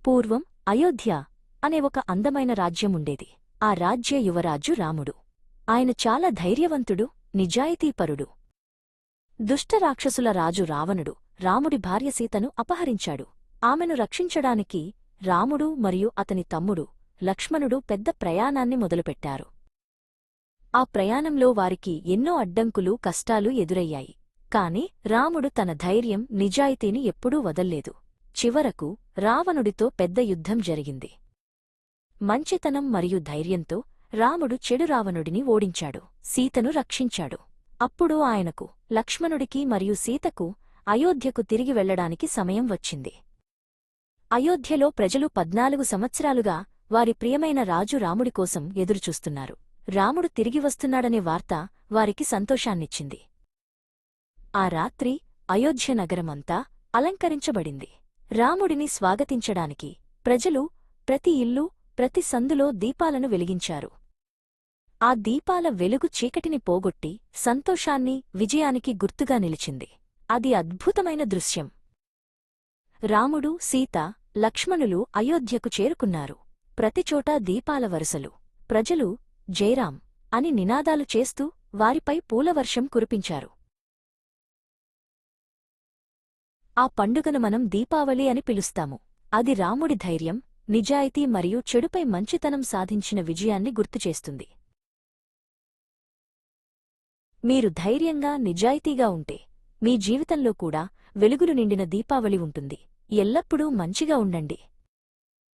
పూర్వం అయోధ్య అనే ఒక అందమైన రాజ్యముండేది. ఆ రాజ్య యువరాజు రాముడు. ఆయన చాలా ధైర్యవంతుడు, నిజాయితీపరుడు. దుష్టరాక్షసుల రాజు రావణుడు రాముడి భార్య సీతను అపహరించాడు. ఆమెను రక్షించడానికి రాముడు మరియు అతని తమ్ముడు లక్ష్మణుడు పెద్ద ప్రయాణాన్ని మొదలుపెట్టారు. ఆ ప్రయాణంలో వారికి ఎన్నో అడ్డంకులు, కష్టాలు ఎదురయ్యాయి. కాని రాముడు తన ధైర్యం, నిజాయితీని ఎప్పుడూ వదల్లేదు. చివరకు రావణుడితో పెద్ద యుద్ధం జరిగింది. మంచితనం మరియు ధైర్యంతో రాముడు చెడు రావణుడిని ఓడించాడు, సీతను రక్షించాడు. అప్పుడు ఆయనకు, లక్ష్మణుడికి మరియు సీతకు అయోధ్యకు తిరిగి వెళ్లడానికి సమయం వచ్చింది. అయోధ్యలో ప్రజలు 14 సంవత్సరాలుగా వారి ప్రియమైన రాజు రాముడికోసం ఎదురుచూస్తున్నారు. రాముడు తిరిగి వస్తున్నాడనే వార్త వారికి సంతోషాన్నిచ్చింది. ఆ రాత్రి అయోధ్య నగరమంతా అలంకరించబడింది. రాముడిని స్వాగతించడానికి ప్రజలు ప్రతి ఇల్లు, ప్రతి సందులో దీపాలను వెలిగించారు. ఆ దీపాల వెలుగు చీకటిని పోగొట్టి సంతోషాన్ని, విజయానికి గుర్తుగా నిలిచింది. అది అద్భుతమైన దృశ్యం. రాముడు, సీత, లక్ష్మణులు అయోధ్యకు చేరుకున్నారు. ప్రతిచోటా దీపాల వరుసలు. ప్రజలు జైరాం అని నినాదాలు చేస్తూ వారిపై పూలవర్షం కురిపించారు. ఆ పండుగను మనం దీపావళి అని పిలుస్తాము. అది రాముడి ధైర్యం, నిజాయితీ మరియు చెడుపై మంచితనం సాధించిన విజయాన్ని గుర్తుచేస్తుంది. మీరు ధైర్యంగా, నిజాయితీగా ఉంటే మీ జీవితంలో కూడా వెలుగులు నిండిన దీపావళి ఉంటుంది. ఎల్లప్పుడూ మంచిగా ఉండండి.